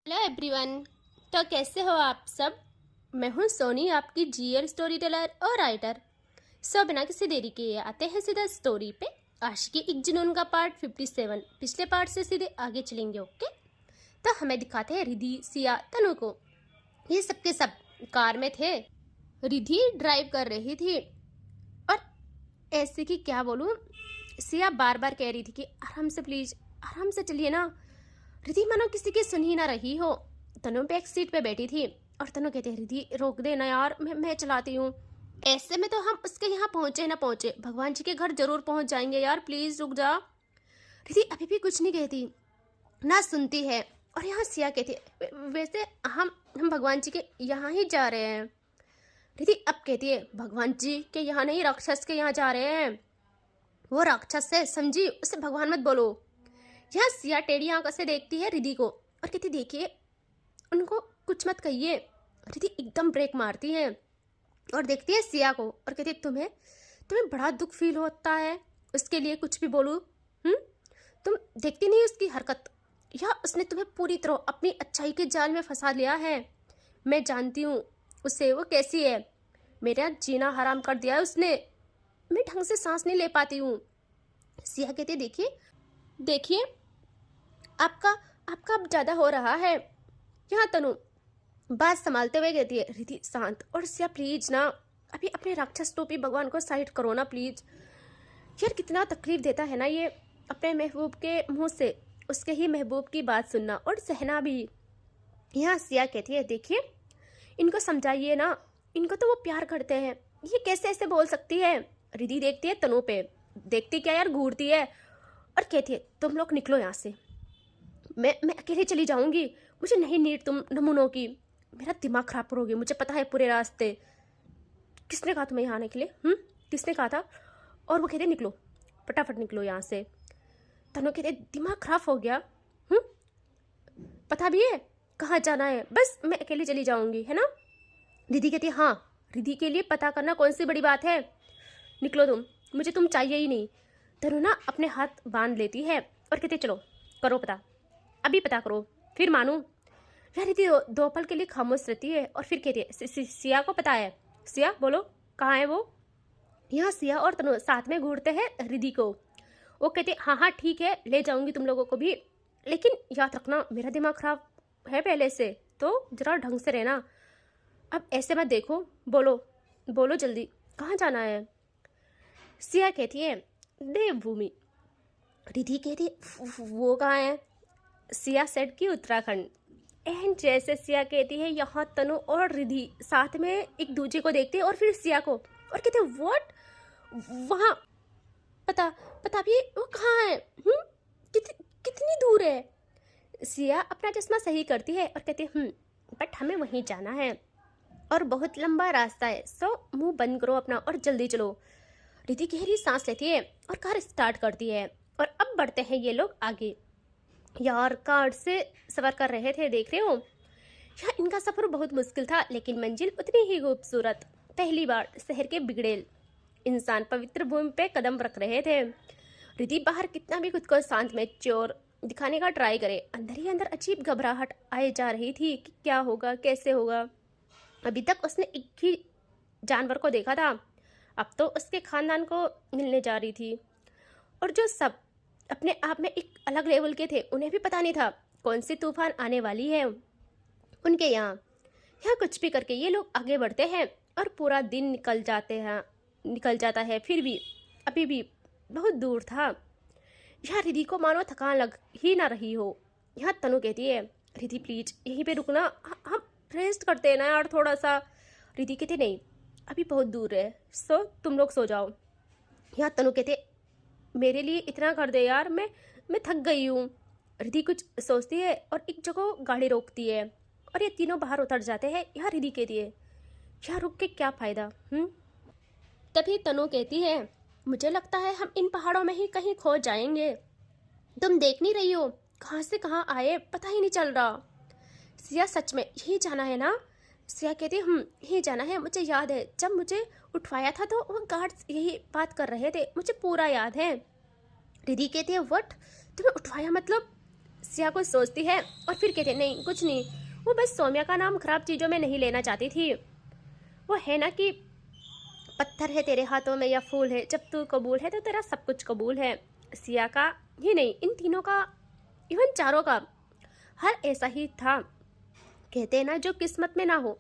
Hello everyone. तो कैसे हो आप सब। मैं हूँ सोनी, आपकी जीएल स्टोरी टेलर और राइटर। सो बिना किसी देरी के आते हैं सीधा स्टोरी पे। आशिकी एक जुनून का पार्ट 57। पिछले पार्ट से सीधे आगे चलेंगे। ओके, तो हमें दिखाते हैं रिधि, सिया, तनु को। ये सबके सब कार में थे। रिधि ड्राइव कर रही थी और ऐसे कि क्या बोलूँ, सिया बार बार कह रही थी कि आराम से प्लीज, आराम से चलिए ना। रिधि मानो किसी की सुन ही ना रही हो। तनु बैक सीट पे बैठी थी और तनु कहते हैं रिधि रोक देना यार, मैं चलाती हूँ। ऐसे में तो हम उसके यहाँ पहुंचे ना पहुंचे, भगवान जी के घर जरूर पहुंच जाएंगे यार, प्लीज रुक जा। रिधि अभी भी कुछ नहीं कहती, ना सुनती है। और यहाँ सिया कहती है वैसे हम भगवान जी के यहाँ ही जा रहे हैं। रिधि अब कहती है भगवान जी के यहाँ नहीं, राक्षस के यहाँ जा रहे हैं। वो राक्षस है समझी, उसे भगवान मत बोलो। यहाँ सिया टेढ़ी आंखों से देखती है रिधि को और कहती देखिए उनको कुछ मत कहिए। रिधि एकदम ब्रेक मारती है और देखती है सिया को और कहती है तुम्हें तुम्हें बड़ा दुख फील होता है उसके लिए कुछ भी बोलूं। तुम देखती नहीं उसकी हरकत, या उसने तुम्हें पूरी तरह अपनी अच्छाई के जाल में फंसा लिया है। मैं जानती हूँ उसे, वो कैसी है। मेरा जीना हराम कर दिया है उसने, मैं ढंग से सांस नहीं ले पाती हूँ। सिया कहती है देखिए देखिए आपका आपका अब ज़्यादा हो रहा है। यहाँ तनु बात संभालते हुए कहती है रिधि शांत। और सिया प्लीज ना, अभी अपने राक्षस टोपी भगवान को साइड करो ना प्लीज। यार कितना तकलीफ देता है ना ये, अपने महबूब के मुंह से उसके ही महबूब की बात सुनना और सहना भी। यहाँ सिया कहती है देखिए इनको समझाइए ना, इनको तो वो प्यार करते हैं, ये कैसे ऐसे बोल सकती है। रिधि देखती है तनु पे, देखती क्या यार, घूरती है और कहती है तुम लोग निकलो यहाँ से, मैं अकेले चली जाऊंगी, मुझे नहीं नीड तुम नमूनों की, मेरा दिमाग खराब करोगे, मुझे पता है पूरे रास्ते। किसने कहा तुम्हें यहाँ आने के लिए, किसने कहा था। और वो कहते निकलो, फटाफट निकलो यहाँ से। तनु कहते दिमाग खराब हो गया, पता भी है कहाँ जाना है, बस मैं अकेले चली जाऊंगी है ना। रिधि कहती है हाँ, रिधि के लिए पता करना कौन सी बड़ी बात है, निकलो तुम, मुझे तुम चाहिए ही नहीं। तनु ना अपने हाथ बांध लेती है और कहते चलो करो पता, अभी पता करो फिर मानू। यार रिधि दो पल के लिए खामोश रहती है और फिर कहती है सिया को पता है, सिया बोलो कहाँ है वो। यहाँ सिया और तनु साथ में घूरते हैं रिधि को। वो कहते हाँ ठीक है ले जाऊंगी तुम लोगों को भी, लेकिन याद रखना मेरा दिमाग खराब है पहले से, तो जरा ढंग से रहना, अब ऐसे मत देखो, बोलो बोलो जल्दी कहाँ जाना है। सिया कहती है देवभूमि। रिधि कहती वो कहाँ है। सिया सेट की उत्तराखंड। एंड जैसे सिया कहती है यहाँ तनु और रिधि साथ में एक दूसरे को देखते हैं और फिर सिया को और कहते हैं व्हाट, वहाँ पता भी वो कहाँ है, कितनी दूर है। सिया अपना चश्मा सही करती है और कहती है बट हमें वहीं जाना है और बहुत लंबा रास्ता है, सो मुंह बंद करो अपना और जल्दी चलो। रिधि गहरी सांस लेती है और कार स्टार्ट करती है और अब बढ़ते हैं ये लोग आगे। यार कार से सफ़र कर रहे थे, देख रहे हो यार इनका सफ़र बहुत मुश्किल था लेकिन मंजिल उतनी ही खूबसूरत। पहली बार शहर के बिगड़ेल इंसान पवित्र भूमि पे कदम रख रहे थे। रिधि बाहर कितना भी खुद को शांत में चोर दिखाने का ट्राई करे, अंदर ही अंदर अजीब घबराहट आए जा रही थी कि क्या होगा कैसे होगा। अभी तक उसने एक ही जानवर को देखा था, अब तो उसके खानदान को मिलने जा रही थी और जो सब अपने आप में एक अलग लेवल के थे उन्हें भी पता नहीं था कौन सी तूफान आने वाली है उनके यहाँ कुछ भी करके ये लोग आगे बढ़ते हैं और पूरा दिन निकल जाता है। फिर भी अभी भी बहुत दूर था। यहाँ रिधि को मानो थकान लग ही ना रही हो। यहाँ तनु कहती है रिधि प्लीज यहीं पे रुकना, हम रेस्ट करते हैं ना यार थोड़ा सा। रिधि कहते नहीं अभी बहुत दूर है, सो तुम लोग सो जाओ। यहाँ तनु कहते मेरे लिए इतना कर दे यार, मैं थक गई हूँ। रिधि कुछ सोचती है और एक जगह गाड़ी रोकती है और ये तीनों बाहर उतर जाते हैं। यहाँ रिधि कहती है यहाँ रुक के क्या फ़ायदा। तभी तनु कहती है मुझे लगता है हम इन पहाड़ों में ही कहीं खो जाएंगे, तुम देख नहीं रही हो कहाँ से कहाँ आए पता ही नहीं चल रहा। सिया सच में यही जाना है ना। सिया कहती यही जाना है, मुझे याद है जब मुझे उठवाया था तो वो गार्ड्स यही बात कर रहे थे, मुझे पूरा याद है। रिधि कहती है व्हाट, तुम्हें उठवाया मतलब। सिया कुछ सोचती है और फिर कहते नहीं कुछ नहीं, वो बस सौम्या का नाम खराब चीज़ों में नहीं लेना चाहती थी। वो है ना कि पत्थर है तेरे हाथों में या फूल है, जब तू कबूल है तो तेरा सब कुछ कबूल है। सिया का ही नहीं, इन तीनों का, इवन चारों का हर ऐसा ही था। कहते हैं ना जो किस्मत में ना हो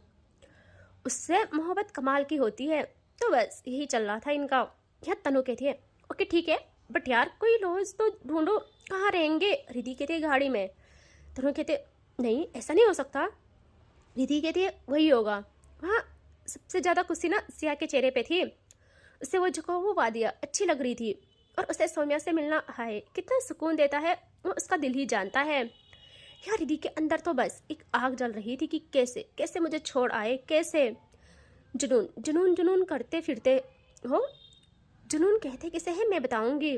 उससे मोहब्बत कमाल की होती है। तो बस यही चल रहा था इनका। यार तनु कहती है ओके ठीक है, बट यार कोई लॉज तो ढूंढो, कहाँ रहेंगे। रिधि कहती है गाड़ी में। तनु कहते नहीं ऐसा नहीं हो सकता। रिधि कहती है वही होगा। वहाँ सबसे ज़्यादा खुशी ना सिया के चेहरे पे थी। उसे वो झुकाव वो वादिया अच्छी लग रही थी और उसे सौम्या से मिलना हाय कितना सुकून देता है वो उसका दिल ही जानता है। यार रिधि के अंदर तो बस एक आग जल रही थी कि कैसे कैसे मुझे छोड़ आए, कैसे। जुनून जुनून जुनून करते फिरते हो। जुनून कहते किसे है मैं बताऊंगी।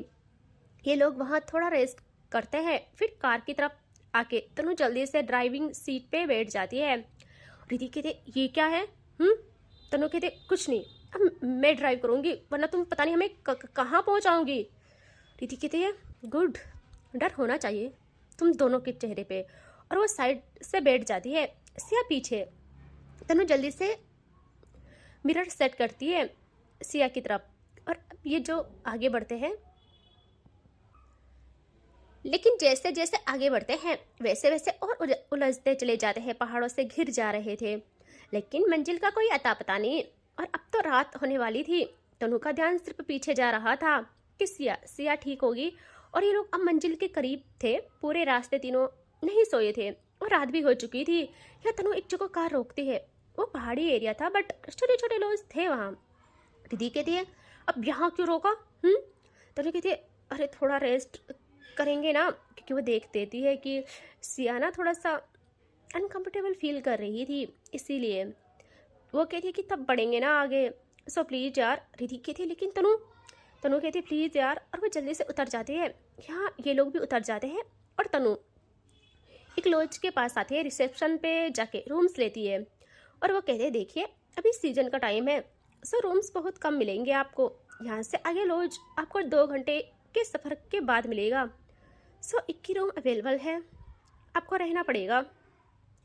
ये लोग वहाँ थोड़ा रेस्ट करते हैं, फिर कार की तरफ आके तनु जल्दी से ड्राइविंग सीट पे बैठ जाती है। रिधि कहते ये क्या है। तनु कहते कुछ नहीं, अब मैं ड्राइव करूंगी वरना तुम पता नहीं हमें कहाँ पहुँचाऊंगी। रिधि कहती है गुड, डर होना चाहिए तुम दोनों के चेहरे पे। और वो साइड से बैठ जाती है, सिया पीछे। तनु जल्दी से मिरर सेट करती है सिया की तरफ और अब ये जो आगे बढ़ते हैं, लेकिन जैसे जैसे आगे बढ़ते हैं वैसे वैसे और उलझते चले जाते हैं, पहाड़ों से घिर जा रहे थे लेकिन मंजिल का कोई अता पता नहीं। और अब तो रात होने वाली थी। तनु का ध्यान सिर्फ पीछे जा रहा था कि सिया ठीक होगी। और ये लोग अब मंजिल के करीब थे। पूरे रास्ते तीनों नहीं सोए थे और रात भी हो चुकी थी। यह तनु एक जगह कार रोकती है। वो पहाड़ी एरिया था बट छोटे छोटे लोग थे वहाँ। रिधि कहती है अब यहाँ क्यों रोका। तनु कहती है अरे थोड़ा रेस्ट करेंगे ना, क्योंकि वो देख देती है कि सिया ना थोड़ा सा अनकंफर्टेबल फील कर रही थी, इसीलिए वो कहती है कि तब बढ़ेंगे ना आगे, सो प्लीज़ यार। रिधि कहती है लेकिन तनु कहती है प्लीज़ यार। और वो जल्दी से उतर जाती है। यहाँ ये लोग भी उतर जाते हैं और तनु एक लॉज के पास आती है, रिसेप्शन पे जाके रूम्स लेती है। और वो कहते हैं देखिए अभी सीजन का टाइम है, सो रूम्स बहुत कम मिलेंगे आपको। यहाँ से आगे लॉज आपको 2 घंटे के सफ़र के बाद मिलेगा। सो 21 रूम अवेलेबल है, आपको रहना पड़ेगा।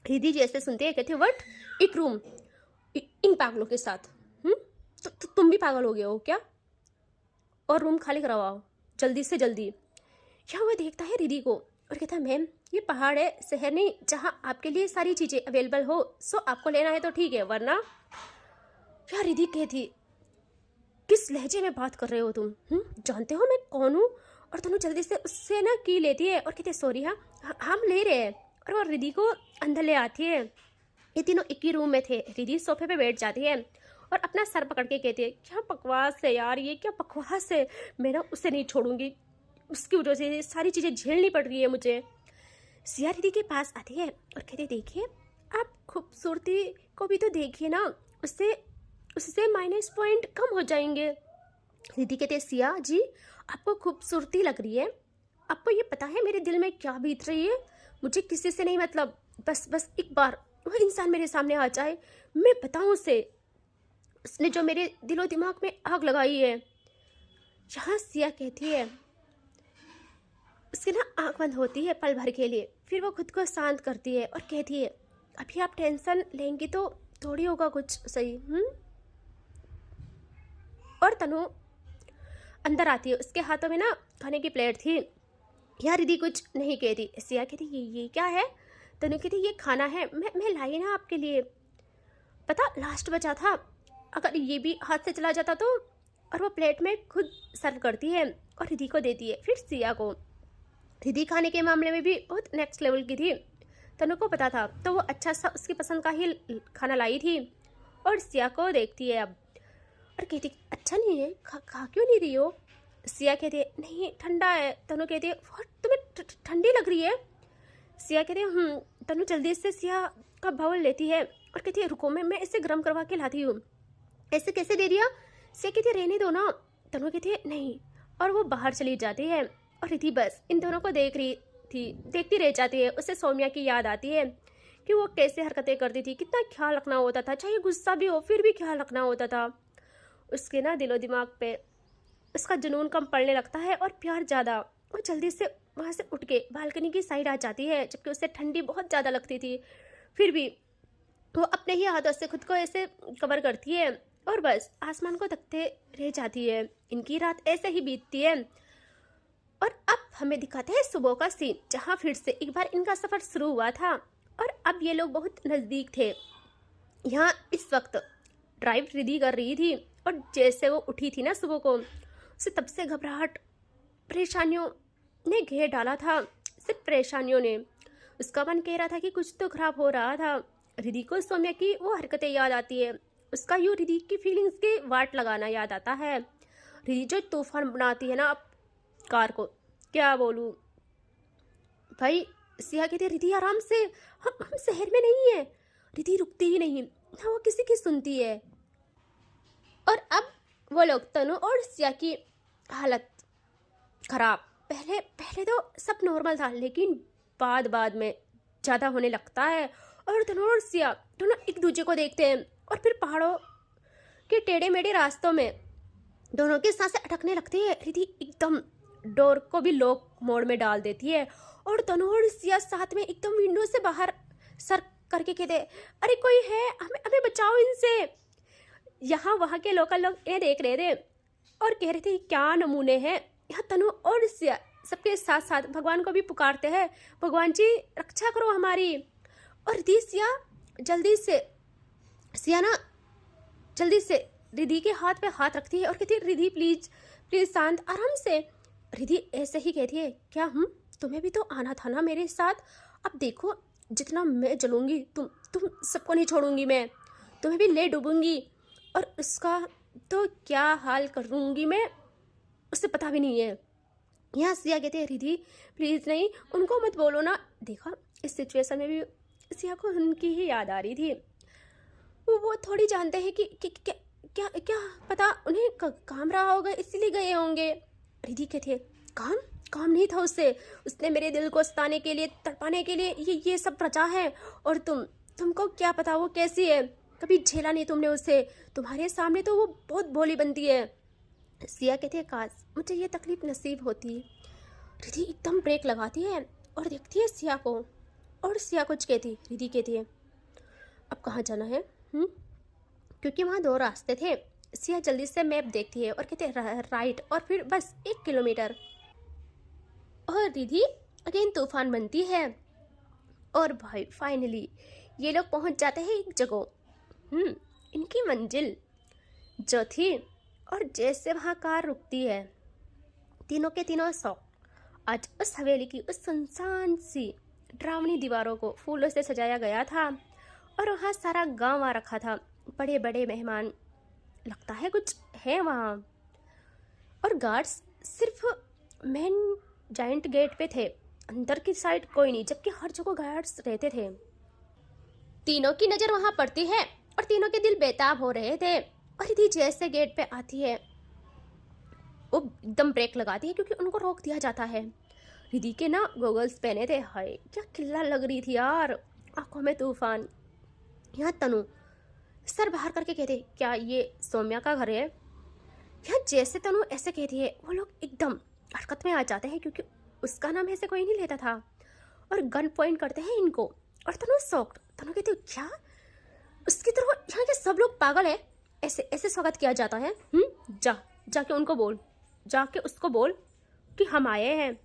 रिधि जैसे सुनते हैं कहते व्हाट, एक रूम इन पागलों के साथ। तो तुम भी पागल हो गए हो क्या। और रूम खाली करवाओ जल्दी से जल्दी। यहाँ वो देखता है रिधि को और कहता है मैम ये पहाड़ है, शहर नहीं जहाँ आपके लिए सारी चीज़ें अवेलेबल हो। सो आपको लेना है तो ठीक है वरना। यार रिधि कहती किस लहजे में बात कर रहे हो तुम, जानते हो मैं कौन हूँ। और दोनों जल्दी से उससे ना की लेती है और कहते सॉरी हाँ हम ले रहे हैं। और वो रिधि को अंदर ले आती है। ये तीनों एक ही रूम में थे। रिधि सोफे पे बैठ जाती है और अपना सर पकड़ के कहती है क्या बकवास है यार, ये क्या बकवास है, मैं ना उसे नहीं छोड़ूंगी, उसकी वजह से सारी चीज़ें झेलनी पड़ रही है मुझे। सिया रिधि के पास आती है और कहती देखिए आप खूबसूरती को भी तो देखिए ना, उससे माइनस पॉइंट कम हो जाएंगे। रिधि कहते सिया जी आपको खूबसूरती लग रही है, आपको ये पता है मेरे दिल में क्या बीत रही है। मुझे किसी से नहीं मतलब, बस एक बार वो इंसान मेरे सामने आ जाए, मैं बताऊँ उसे, उसने जो मेरे दिलो दिमाग में आग लगाई है। यहाँ सिया कहती है, उसकी ना आँख बंद होती है पल भर के लिए, फिर वो खुद को शांत करती है और कहती है अभी आप टेंशन लेंगी तो थोड़ी होगा कुछ सही। और तनु अंदर आती है, उसके हाथों में ना खाने की प्लेट थी। यार रिधि कुछ नहीं कहती। सिया कहती ये क्या है। तनु कहती ये खाना है, मैं लाई ना आपके लिए, पता लास्ट बचा था, अगर ये भी हाथ से चला जाता तो। और वो प्लेट में खुद सर्व करती है और रिधि को देती है, फिर सिया को। रिधि खाने के मामले में भी बहुत नेक्स्ट लेवल की थी, तनु को पता था, तो वो अच्छा सा उसकी पसंद का ही खाना लाई थी। और सिया को देखती है अब और कहती अच्छा नहीं है, खा क्यों नहीं रही हो। सिया कहती है नहीं ठंडा है। तनु कहती है तुम्हें ठंडी लग रही है। सिया कहती है तनु जल्दी से सिया का बाउल लेती है और कहती है रुको मैं इसे गर्म करवा के लाती हूँ। ऐसे कैसे दे दिया। सिया कहती है रहने दो ना। तनु कहती है नहीं, और वो बाहर चली जाती है। और रिधि बस इन दोनों को देख रही थी, देखती रह जाती है। उसे सौम्या की याद आती है कि वो कैसे हरकतें करती थी, कितना ख्याल रखना होता था, चाहे गुस्सा भी हो फिर भी ख्याल रखना होता था। उसके ना दिलो दिमाग पे उसका जुनून कम पड़ने लगता है और प्यार ज़्यादा। वो जल्दी से वहाँ से उठ के बालकनी की साइड आ जाती है, जबकि उसे ठंडी बहुत ज़्यादा लगती थी। फिर भी वो अपने ही हाथों से खुद को ऐसे कवर करती है और बस आसमान को तकते रह जाती है। इनकी रात ऐसे ही बीतती है और अब हमें दिखाते हैं सुबह का सीन, जहाँ फिर से एक बार इनका सफ़र शुरू हुआ था और अब ये लोग बहुत नज़दीक थे। यहाँ इस वक्त ड्राइव रिद्धि कर रही थी और जैसे वो उठी थी ना सुबह को, उसे तब से घबराहट परेशानियों ने घेर डाला था। सिर्फ परेशानियों ने, उसका मन कह रहा था कि कुछ तो खराब हो रहा था। रिद्धि को सौम्या की वो हरकतें याद आती है, उसका यूँ रिद्धि की फीलिंग्स के वाट लगाना याद आता है। रिद्धि जो तूफान बनाती है ना अब कार को, क्या बोलूँ भाई। सिया कहती है रिद्धि आराम से, हम शहर में नहीं है। रिद्धि रुकती ही नहीं ना, वो किसी की सुनती है। और अब वो लोग तनु और सिया की हालत खराब। पहले पहले तो सब नॉर्मल था, लेकिन बाद में ज़्यादा होने लगता है और तनु और सिया दोनों एक दूसरे को देखते हैं और फिर पहाड़ों के टेढ़े मेढ़े रास्तों में दोनों की सांसें अटकने लगती है। रिद्धि एकदम डोर को भी लॉक मोड में डाल देती है और तनु और सिया साथ में एकदम विंडो से बाहर सर करके कहते अरे कोई है, हमें हमें बचाओ इनसे। यहाँ वहाँ के लोकल लोग ये देख रहे थे और कह रहे थे क्या नमूने हैं। यहाँ तनु और सिया सबके साथ साथ भगवान को भी पुकारते हैं, भगवान जी रक्षा करो हमारी। और रिद्धि जल्दी से रिद्धि के हाथ पे हाथ रखती है और कहती है रिद्धि प्लीज प्लीज शांत, आराम से। रिद्धि ऐसे ही कहती है क्या तुम्हें भी तो आना था ना मेरे साथ। अब देखो जितना मैं जलूंगी तुम सबको नहीं छोड़ूंगी, मैं तुम्हें भी ले डूबूंगी और उसका तो क्या हाल करूंगी मैं, उससे पता भी नहीं है। यहाँ सिया कहते हैं रिद्धि प्लीज़ नहीं, उनको मत बोलो ना। देखा इस सिचुएशन में भी सिया को उनकी ही याद आ रही थी। वो थोड़ी जानते हैं कि क्या पता उन्हें काम रहा होगा इसीलिए गए होंगे। रिद्धि कहती है काम नहीं था उसने मेरे दिल को सताने के लिए, तड़पाने के लिए ये सब रचा है। और तुमको क्या पता वो कैसी है, कभी झेला नहीं तुमने उसे, तुम्हारे सामने तो वो बहुत भोली बनती है। सिया कहती है काश मुझे ये तकलीफ नसीब होती। रिद्धि एकदम ब्रेक लगाती है और देखती है सिया को और सिया कुछ कहती। रिद्धि कहती है अब कहाँ जाना है क्योंकि वहाँ 2 रास्ते थे। सिया जल्दी से मैप देखती है और कहती है राइट और फिर बस 1 किलोमीटर। और रिद्धि अगेन तूफान बनती है और भाई फाइनली ये लोग पहुँच जाते हैं एक जगह, इनकी मंजिल जो थी। और जैसे वहाँ कार रुकती है, तीनों के तीनों शौक आज उस हवेली की उस सुनसान सी डरावनी दीवारों को फूलों से सजाया गया था और वहाँ सारा गांव आ रखा था, बड़े बड़े मेहमान, लगता है कुछ है वहाँ। और गार्ड्स सिर्फ मेन जाइंट गेट पे थे, अंदर की साइड कोई नहीं, जबकि हर जगह गार्ड्स रहते थे। तीनों की नज़र वहाँ पड़ती है और तीनों के दिल बेताब हो रहे थे। और रिद्धि जैसे गेट पे आती है वो एकदम ब्रेक लगाती है क्योंकि उनको रोक दिया जाता है। रिद्धि के ना गॉगल्स पहने थे, हाय क्या खिल्ला लग रही थी यार, आंखों में तूफान। यहाँ तनु सर बाहर करके कहते क्या ये सौम्या का घर है। यहाँ जैसे तनु ऐसे कहती है वो लोग एकदम हरकत में आ जाते हैं क्योंकि उसका नाम ऐसे कोई नहीं लेता था और गन पॉइंट करते हैं इनको। और तनु शॉक्ड, तनु कहती क्या उसकी तरह यहाँ के सब लोग पागल है, ऐसे ऐसे स्वागत किया जाता है। जाके उनको बोल, जाके उसको बोल कि हम आए हैं।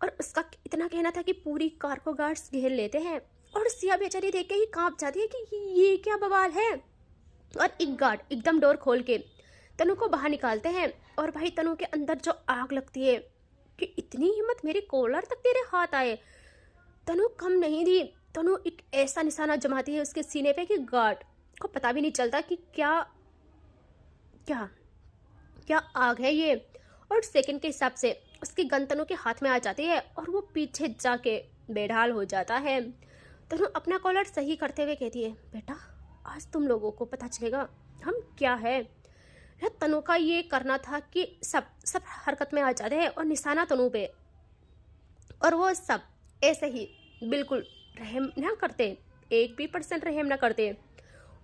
और उसका इतना कहना था कि पूरी कार को गार्ड्स घेर लेते हैं और सिया बेचारी देख के ही कांप जाती है कि ये क्या बवाल है। और एक गार्ड एकदम डोर खोल के तनु को बाहर निकालते हैं और भाई तनु के अंदर जो आग लगती है कि इतनी हिम्मत, मेरे कॉलर तक तेरे हाथ आए। तनु कम नहीं थी, तनु एक ऐसा निशाना जमाती है उसके सीने पे कि गार्ड को पता भी नहीं चलता कि क्या क्या क्या आग है ये। और सेकंड के हिसाब से उसकी गन तनु के हाथ में आ जाती है और वो पीछे जाके बेढाल हो जाता है। तनु अपना कॉलर सही करते हुए कहती है बेटा आज तुम लोगों को पता चलेगा हम क्या है। तनु का ये करना था कि सब हरकत में आ जाते हैं और निशाना तनु पे, और वो सब ऐसे ही बिल्कुल रहम ना करते, 1% रहम ना करते।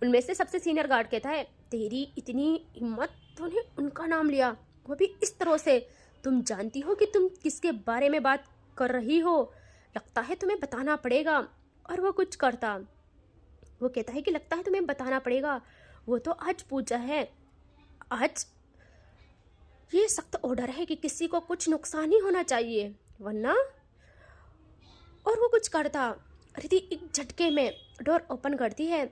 उनमें से सबसे सीनियर गार्ड कहता है तेरी इतनी हिम्मत, तूने उनका नाम लिया वो भी इस तरह से, तुम जानती हो कि तुम किसके बारे में बात कर रही हो? लगता है तुम्हें बताना पड़ेगा। और वो कुछ करता, वो कहता है कि लगता है तुम्हें बताना पड़ेगा। वो तो आज पूजा है, आज ये सख्त ऑर्डर है कि किसी को कुछ नुकसान ही होना चाहिए, वरना। और वो कुछ करता, रिद्धि एक झटके में डोर ओपन करती है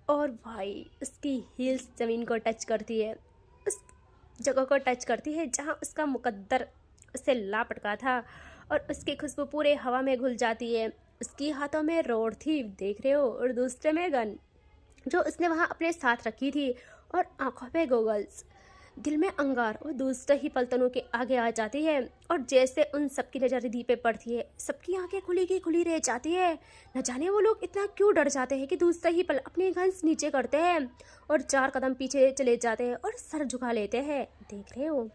और भाई उसकी हील्स ज़मीन को टच करती है, उस जगह को टच करती है जहाँ उसका मुकद्दर उसे लापटका था, और उसकी खुशबू पूरे हवा में घुल जाती है। उसकी हाथों में रोड थी, देख रहे हो, और दूसरे में गन जो उसने वहाँ अपने साथ रखी थी, और आंखों पे गोगल्स। दिल में अंगार और दूसरे ही पल तनु के आगे आ जाती है, और जैसे उन सबकी नज़र रिद्धि पे पड़ती है, सबकी आंखें खुली की खुली रह जाती है। न जाने वो लोग इतना क्यों डर जाते हैं कि दूसरे ही पल अपनी गन्स नीचे करते हैं और 4 कदम पीछे चले जाते हैं और सर झुका लेते हैं, देख रहे हो।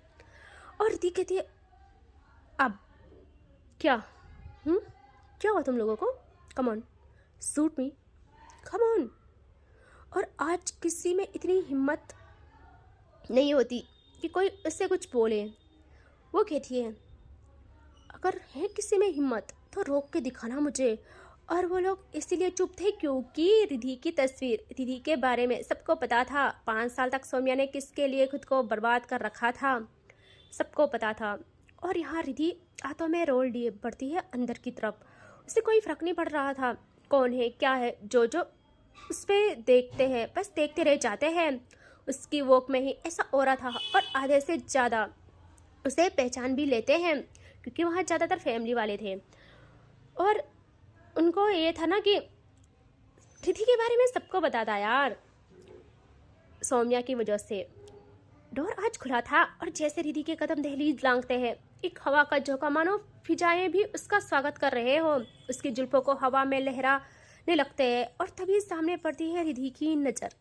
और रिद्धि कहती है, अब क्या? क्या हुआ तुम लोगों को? Come on, suit me, come on. और आज किसी में इतनी हिम्मत नहीं होती कि कोई उससे कुछ बोले। वो कहती है, अगर है किसी में हिम्मत तो रोक के दिखाना मुझे। और वो लोग इसीलिए चुप थे क्योंकि रिद्धि की तस्वीर, रिद्धि के बारे में सबको पता था। 5 साल तक सौम्या ने किसके लिए खुद को बर्बाद कर रखा था, सबको पता था। और यहाँ रिद्धि हाथों में रोल लिए बढ़ती है अंदर की तरफ। उसे कोई फर्क नहीं पड़ रहा था कौन है क्या है, जो उस पर देखते हैं, बस देखते रह जाते हैं। उसकी वॉक में ही ऐसा ऑरा था, और आधे से ज़्यादा उसे पहचान भी लेते हैं क्योंकि वहाँ ज़्यादातर फैमिली वाले थे। और उनको ये था ना कि रिद्धि के बारे में सबको बता था यार, सौम्या की वजह से। डोर आज खुला था, और जैसे रिद्धि के कदम दहलीज लांघते हैं, एक हवा का झोंका मानो फिजाएं भी उसका स्वागत कर रहे हो। उसकी जुल्फों को हवा में लहराने लगते हैं, और तभी सामने पड़ती है रिद्धि की नज़र।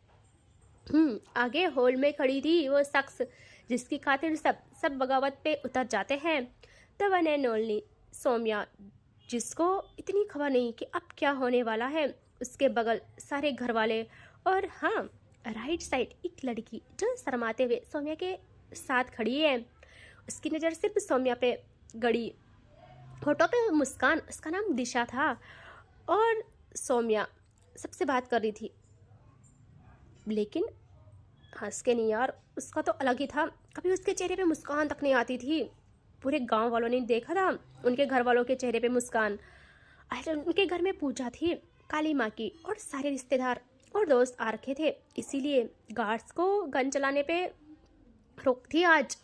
आगे हॉल में खड़ी थी वो शख्स जिसकी खातिर सब बगावत पे उतर जाते हैं, the one and only Saumya, जिसको इतनी खबर नहीं कि अब क्या होने वाला है। उसके बगल सारे घर वाले, और हाँ, राइट साइड एक लड़की जो शर्माते हुए सौम्या के साथ खड़ी है। उसकी नज़र सिर्फ सौम्या पे गड़ी, होठों पे मुस्कान, उसका नाम दिशा था। और सौम्या सबसे बात कर रही थी, लेकिन हंस के नहीं यार, उसका तो अलग ही था। कभी उसके चेहरे पे मुस्कान तक नहीं आती थी। पूरे गांव वालों ने देखा था उनके घर वालों के चेहरे पे मुस्कान। आज उनके घर में पूजा थी काली माँ की, और सारे रिश्तेदार और दोस्त आ रखे थे, इसीलिए गार्ड्स को गन चलाने पे रोक थी आज।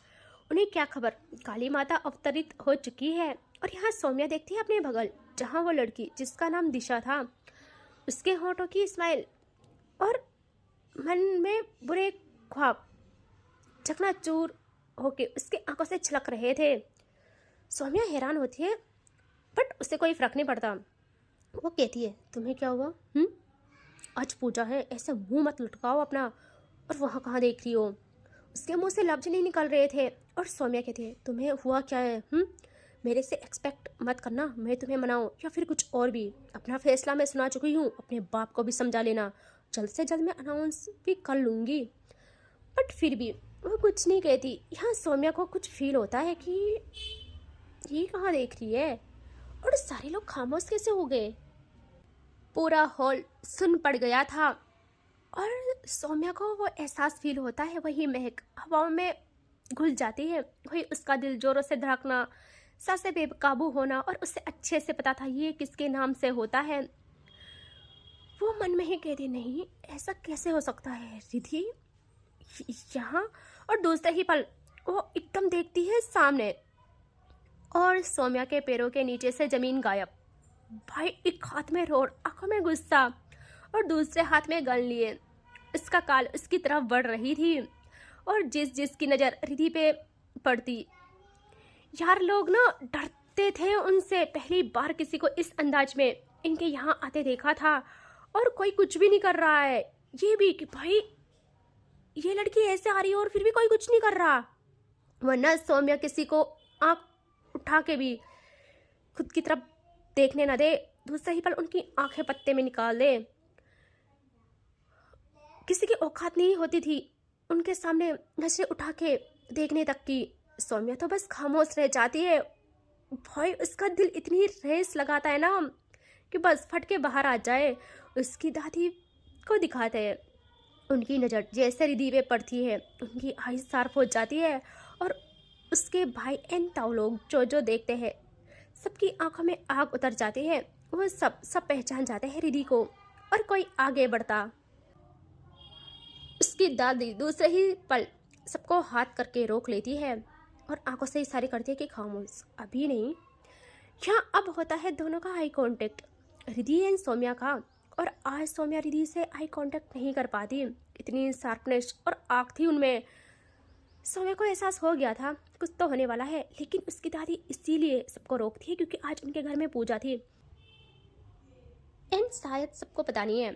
उन्हें क्या खबर, काली माता अवतरित हो चुकी है। और यहाँ सौम्या देखती है अपने बगल, जहाँ वो लड़की जिसका नाम दिशा था, उसके होठों की स्माइल और मन में बुरे ख्वाब चकनाचूर होके उसके आंखों से छलक रहे थे। सौम्या हैरान होती है, बट उसे कोई फर्क नहीं पड़ता। वो कहती है, तुम्हें क्या हुआ? आज पूजा है, ऐसे मुंह मत लटकाओ अपना। और वहाँ कहाँ देख रही हो? उसके मुंह से लफ्ज नहीं निकल रहे थे। और सौम्या कहती है, तुम्हें हुआ क्या है? मेरे से एक्सपेक्ट मत करना मैं तुम्हें मनाऊं या फिर कुछ और भी। अपना फैसला मैं सुना चुकी हूँ, अपने बाप को भी समझा लेना। जल्द से जल्द मैं अनाउंस भी कर लूँगी। बट फिर भी वो कुछ नहीं कहती। यहाँ सौम्या को कुछ फील होता है कि ये कहाँ देख रही है। और सारे लोग खामोश कैसे हो गए? पूरा हॉल सुन पड़ गया था, और सौम्या को वो एहसास फील होता है, वही महक हवाओं में घुल जाती है, वही उसका दिल जोरों से धड़कना, सांसें बेकाबू होना। और उसे अच्छे से पता था ये किसके नाम से होता है। वो मन में ही कहती, नहीं ऐसा कैसे हो सकता है रिद्धि यहाँ। और दूसरे ही पल वो एकदम देखती है सामने, और सौम्या के पैरों के नीचे से जमीन गायब। भाई एक हाथ में रोड, आंखों में गुस्सा, और दूसरे हाथ में गन लिए उसका काल उसकी तरफ बढ़ रही थी। और जिसकी नज़र रिद्धि पे पड़ती, यार लोग ना डरते थे उनसे। पहली बार किसी को इस अंदाज में इनके यहाँ आते देखा था, और कोई कुछ भी नहीं कर रहा है। ये भी कि भाई ये लड़की ऐसे आ रही है और फिर भी कोई कुछ नहीं कर रहा, वरना सौम्या किसी को आंख उठा के भी खुद की तरफ देखने न दे, दूसरे ही पल उनकी आंखें पत्ते में निकाल दे। किसी की औकात नहीं होती थी उनके सामने नजरें उठा के देखने तक की। सौम्या तो बस खामोश रह जाती है। भाई उसका दिल इतनी रेस लगाता है ना कि बस फट के बाहर आ जाए। उसकी दादी को दिखाते हैं, उनकी नज़र जैसे रिधि पे पड़ती है उनकी आई शार्प हो जाती है। और उसके भाई एन ताऊ लोग जो जो देखते हैं सबकी आंखों में आग उतर जाती है। वो सब पहचान जाते हैं रिधि को और कोई आगे बढ़ता। उसकी दादी दूसरे ही पल सबको हाथ करके रोक लेती है और आंखों से इशारे करती है कि खामोश, अभी नहीं। यहाँ अब होता है दोनों का eye contact, Riddhi and Saumya का। और आज सौम्या रिधि से आई कांटेक्ट नहीं कर पाती, इतनी शार्पनेस और आग थी उनमें। सौम्या को एहसास हो गया था कुछ तो होने वाला है, लेकिन उसकी दादी इसीलिए सबको रोकती है क्योंकि आज उनके घर में पूजा थी। एंड शायद सबको पता नहीं है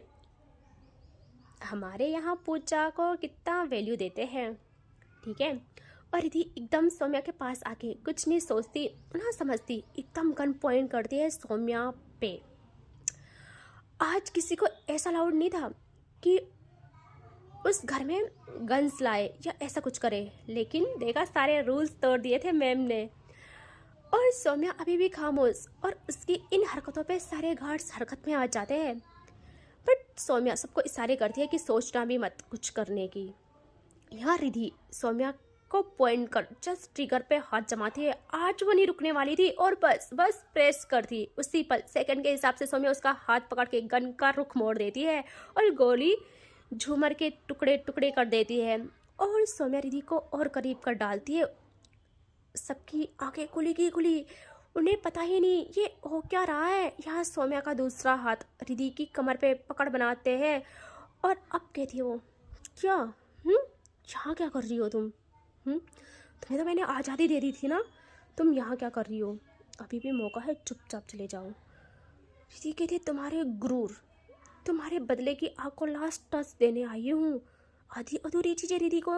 हमारे यहाँ पूजा को कितना वैल्यू देते हैं, ठीक है। और रिधि एकदम सौम्या के पास आके कुछ नहीं सोचती ना समझती, एकदम गन पॉइंट करती है सौम्या पे। आज किसी को ऐसा लाउड नहीं था कि उस घर में गन्स लाए या ऐसा कुछ करे, लेकिन देखा सारे रूल्स तोड़ दिए थे मैम ने। और सौम्या अभी भी खामोश, और उसकी इन हरकतों पे सारे गार्ड्स हरकत में आ जाते हैं। बट सौम्या सबको इशारे करती है कि सोचना भी मत कुछ करने की। यहाँ रिधि सौम्या को पॉइंट कर जस्ट ट्रिगर पे हाथ जमाती है। आज वो नहीं रुकने वाली थी और बस प्रेस करती। उसी पल सेकंड के हिसाब से सौम्या उसका हाथ पकड़ के गन का रुख मोड़ देती है और गोली झूमर के टुकड़े टुकड़े कर देती है और सौम्या रिधि को और करीब कर डालती है। सबकी आंखें खुली की खुली, उन्हें पता ही नहीं ये हो क्या रहा है। यहाँ सौम्या का दूसरा हाथ रिधि की कमर पे पकड़ बनाते हैं और अब कहती है वो, क्या यहाँ क्या कर रही हो तुम? तुम्हें तो मैंने आज़ादी दे दी थी ना, तुम यहाँ क्या कर रही हो? अभी भी मौका है, चुपचाप चले जाओ। रिधि कहती है, तुम्हारे गुरूर, तुम्हारे बदले की आग को लास्ट टच देने आई हूँ। आधी अधूरी चीज़ें रिधि को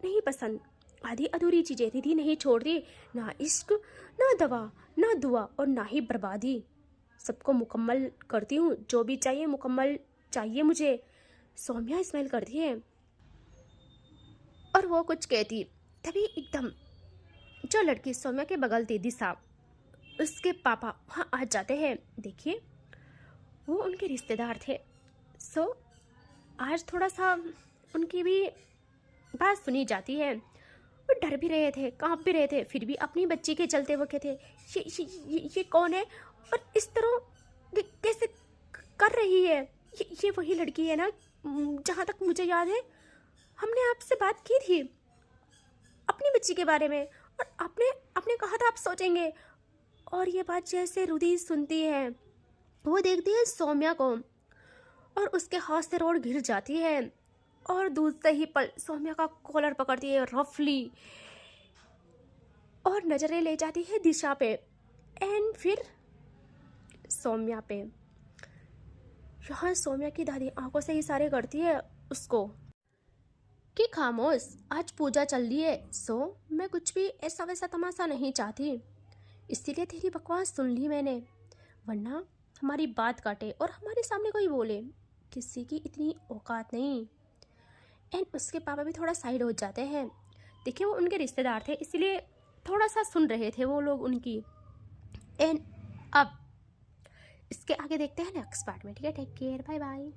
नहीं पसंद, आधी अधूरी चीज़ें रिधि नहीं छोड़ती, ना इश्क, ना दवा, ना दुआ और ना ही बर्बादी। सबको मुकम्मल करती हूँ, जो भी चाहिए मुकम्मल चाहिए मुझे। सौम्या स्माइल करती है और वो कुछ कहती, तभी एकदम जो लड़की सौम्या के बगल थी दिशा, उसके पापा वहाँ आ जाते हैं। देखिए वो उनके रिश्तेदार थे, सो आज थोड़ा सा उनकी भी बात सुनी जाती है। वो डर भी रहे थे, कांप भी रहे थे, फिर भी अपनी बच्ची के चलते वो कहते, ये कौन है और इस तरह कैसे कर रही है? ये वही लड़की है ना, जहाँ तक मुझे याद है हमने आपसे बात की थी अपनी बच्ची के बारे में, और आपने कहा था आप सोचेंगे। और ये बात जैसे रिधि सुनती है, वो देखती है सौम्या को और उसके हाथ से रोड घिर जाती है और दूसरे ही पल सौम्या का कॉलर पकड़ती है रफली और नजरें ले जाती है दिशा पे एंड फिर सौम्या पे। यहाँ सौम्या की दादी आंखों से इशारे करती है उसको कि खामोश, आज पूजा चल रही है, सो मैं कुछ भी ऐसा वैसा तमाशा नहीं चाहती, इसीलिए तेरी बकवास सुन ली मैंने, वरना हमारी बात काटे और हमारे सामने कोई बोले, किसी की इतनी औकात नहीं। एंड उसके पापा भी थोड़ा साइड हो जाते हैं। देखिए वो उनके रिश्तेदार थे, इसीलिए थोड़ा सा सुन रहे थे वो लोग उनकी। एंड अब इसके आगे देखते हैं नेक्स्ट पार्ट में, ठीक है। Take care, bye bye.